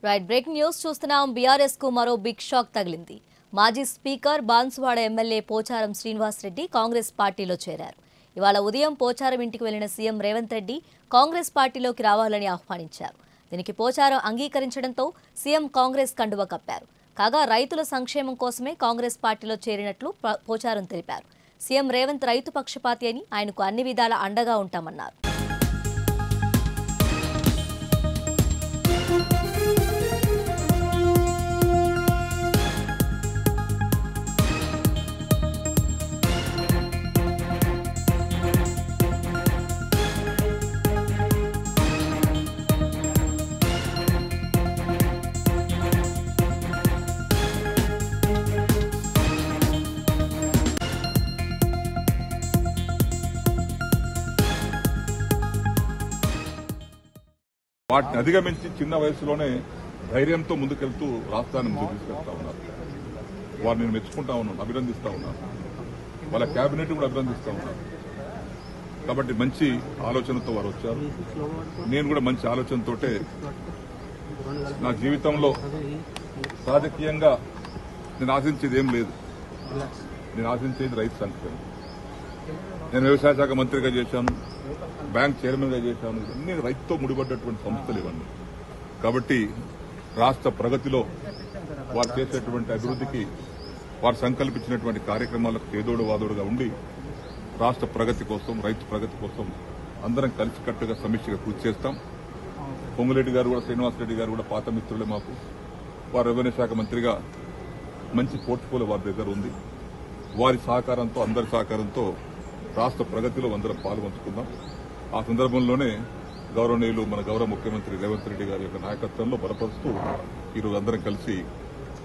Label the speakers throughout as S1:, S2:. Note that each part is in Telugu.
S1: రైట్ బ్రేకింగ్ న్యూస్ చూస్తున్నాం. బీఆర్ఎస్ కు మరో బిగ్ షాక్ తగిలింది. మాజీ స్పీకర్ బాన్సువాడ ఎమ్మెల్యే పోచారం శ్రీనివాస్ రెడ్డి కాంగ్రెస్ పార్టీలో చేరారు. ఇవాళ ఉదయం పోచారం ఇంటికి వెళ్లిన సీఎం రేవంత్ రెడ్డి కాంగ్రెస్ పార్టీలోకి రావాలని ఆహ్వానించారు. దీనికి పోచారం అంగీకరించడంతో సీఎం కాంగ్రెస్ కండువ కప్పారు. కాగా రైతుల సంక్షేమం కోసమే కాంగ్రెస్ పార్టీలో చేరినట్లు పోచారం తెలిపారు. సీఎం రేవంత్ రైతు పక్షపాతి అని ఆయనకు అన్ని విధాల అండగా ఉంటామన్నారు.
S2: వాటిని అధిగమించి చిన్న వయసులోనే ధైర్యంతో ముందుకెళ్తూ రాష్ట్రాన్ని ముందుకు తీసుకెళ్తా ఉన్నారు. వారిని నేను మెచ్చుకుంటా ఉన్నాను, అభినందిస్తా ఉన్నాను. వాళ్ళ కేబినెట్ కూడా అభినందిస్తా ఉన్నాను. కాబట్టి మంచి ఆలోచనతో వారు వచ్చారు. నేను కూడా మంచి ఆలోచనతోటే నా జీవితంలో రాజకీయంగా నేను ఆశించేది ఏం లేదు. నేను ఆశించేది రైతు సంక్షేమం. నేను వ్యవసాయ శాఖ మంత్రిగా చేశాను, బ్యాంక్ చైర్మన్ గా చేశాను. ఇవన్నీ రైతుతో ముడిపడ్డటువంటి సంస్థలు ఇవన్నీ. కాబట్టి రాష్ట్ర ప్రగతిలో వారు చేసేటువంటి అభివృద్ధికి, వారు సంకల్పించినటువంటి కార్యక్రమాలకు చేదోడు వాదోడుగా ఉండి రాష్ట్ర ప్రగతి కోసం, రైతు ప్రగతి కోసం అందరం కలిసికట్టుగా సమీక్షగా కృషి చేస్తాం. పొంగులేటి గారు కూడా, శ్రీనివాసరెడ్డి గారు కూడా పాత మిత్రులే మాకు. వారు రెవెన్యూ శాఖ మంత్రిగా మంచి పోర్ట్ఫోలియో వారి దగ్గర ఉంది. వారి సహకారంతో, అందరి సహకారంతో రాష్ట్ర ప్రగతిలో అందరం పాల్పంచుకుందాం. ఆ సందర్భంలోనే గౌరవనీయులు మన గౌరవ ముఖ్యమంత్రి రేవంత్ రెడ్డి గారి యొక్క నాయకత్వంలో బలపరుస్తూ ఈరోజు అందరం కలిసి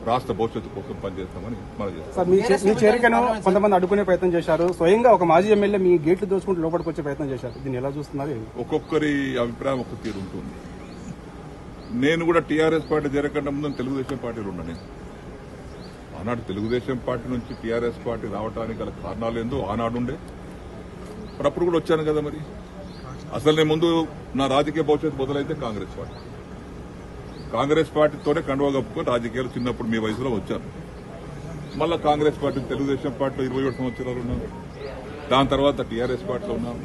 S2: రాష్ట్ర భవిష్యత్తు కోసం పనిచేస్తామని మనం చేస్తాం.
S3: మీ చేరికను కొంతమంది అడ్డుకునే ప్రయత్నం చేశారు. స్వయంగా ఒక మాజీ ఎమ్మెల్యే మీ గేట్లు దోచుకుంటూ లోపలికి వచ్చే ప్రయత్నం చేశారు. దీన్ని ఎలా చూస్తున్నారు?
S2: ఒక్కొక్కరి అభిప్రాయం ఒక్క తీరు ఉంటుంది. నేను కూడా టీఆర్ఎస్ పార్టీ చేరకుండా ముందు తెలుగుదేశం పార్టీలో ఉన్నాను. ఆనాడు తెలుగుదేశం పార్టీ నుంచి టీఆర్ఎస్ పార్టీ రావడానికి గల కారణాలు ఏందో ఆనాడుండే. మరి అప్పుడు కూడా వచ్చాను కదా. మరి అసలు నేను ముందు నా రాజకీయ భవిష్యత్తు మొదలైతే కాంగ్రెస్ పార్టీతోనే కండువా కప్పుకొని రాజకీయాలు చిన్నప్పుడు మీ వయసులో వచ్చాను. మళ్ళా కాంగ్రెస్ పార్టీ, తెలుగుదేశం పార్టీలో 27 సంవత్సరాలు ఉన్నాను. దాని తర్వాత టీఆర్ఎస్ పార్టీలో ఉన్నాను.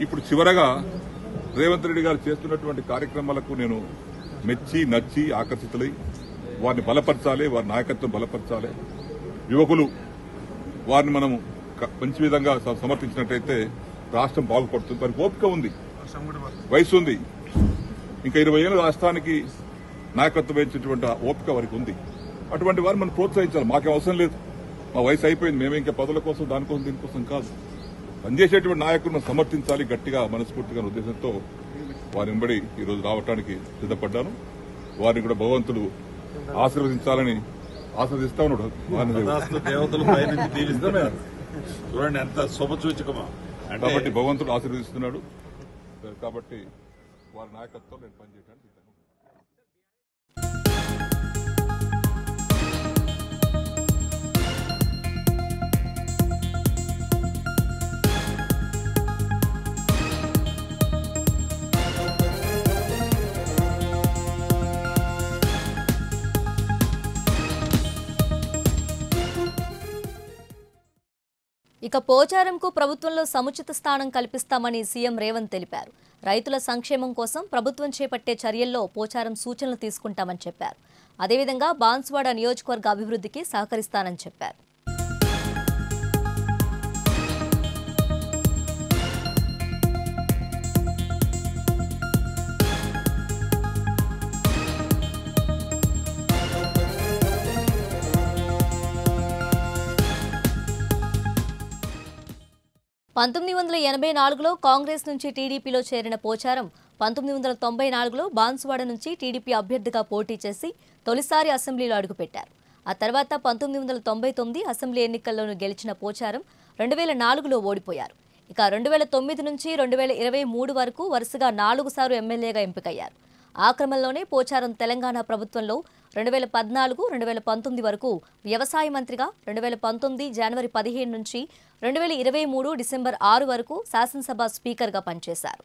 S2: ఇప్పుడు చివరగా రేవంత్ రెడ్డి గారు చేస్తున్నటువంటి కార్యక్రమాలకు నేను మెచ్చి, నచ్చి, ఆకర్షితులై వారిని బలపరచాలి, వారి నాయకత్వం బలపరచాలి. యువకులు వారిని మనం మంచి విధంగా సమర్థించినట్టయితే రాష్ట్రం బాగుపడుతుంది. వారికి ఓపిక ఉంది, వయసు ఉంది. ఇంకా 20 ఏళ్ళు రాష్ట్రానికి నాయకత్వం వహించేటువంటి ఓపిక వారికి ఉంది. అటువంటి వారిని మనం ప్రోత్సహించాలి. మాకేం అవసరం లేదు, మా వయసు అయిపోయింది, మేమే ఇంకా పదవుల కోసం, దానికోసం, దీనికోసం కాదు. పనిచేసేటువంటి నాయకులను సమర్థించాలి గట్టిగా, మనస్ఫూర్తిగా ఉద్దేశంతో వారి వెంబడి ఈరోజు రావడానికి సిద్దపడ్డాను. వారిని కూడా భగవంతుడు ఆశీర్వదించాలని ఆశీర్వదిస్తా ఉన్నాడు.
S4: దేవతలు పైనుంచి దీవిస్తున్నారు. చూడండి ఎంత శుభసూచకమా.
S2: కాబట్టి భగవంతుడు ఆశీర్వదిస్తున్నాడు. కాబట్టి వారి నాయకత్వం నేను పనిచేయడానికి సిద్ధంగా.
S1: ఇక పోచారంకు ప్రభుత్వంలో సముచిత స్థానం కల్పిస్తామని సీఎం రేవంత్ తెలిపారు. రైతుల సంక్షేమం కోసం ప్రభుత్వం చేపట్టే చర్యల్లో పోచారం సూచనలు తీసుకుంటామని చెప్పారు. అదేవిధంగా బాన్సువాడ నియోజకవర్గ అభివృద్ధికి సహకరిస్తానని చెప్పారు. పంతొమ్మిది 1984లో కాంగ్రెస్ నుంచి టీడీపీలో చేరిన పోచారం 1994లో బాన్సువాడ నుంచి టీడీపీ అభ్యర్థిగా పోటీ చేసి తొలిసారి అసెంబ్లీలో అడుగుపెట్టారు. ఆ తర్వాత 1999 అసెంబ్లీ ఎన్నికల్లోనూ గెలిచిన పోచారం 2004లో ఓడిపోయారు. ఇక 2009 నుంచి 2023 వరకు వరుసగా 4 సార్లు ఎమ్మెల్యేగా ఎంపికయ్యారు. ఆ క్రమంలోనే పోచారం తెలంగాణ ప్రభుత్వంలో 2014, 2019 వరకు వ్యవసాయ మంత్రిగా, 2019 జనవరి 15 నుంచి 2023 డిసెంబర్ 6 వరకు శాసనసభ స్పీకర్గా పనిచేశారు.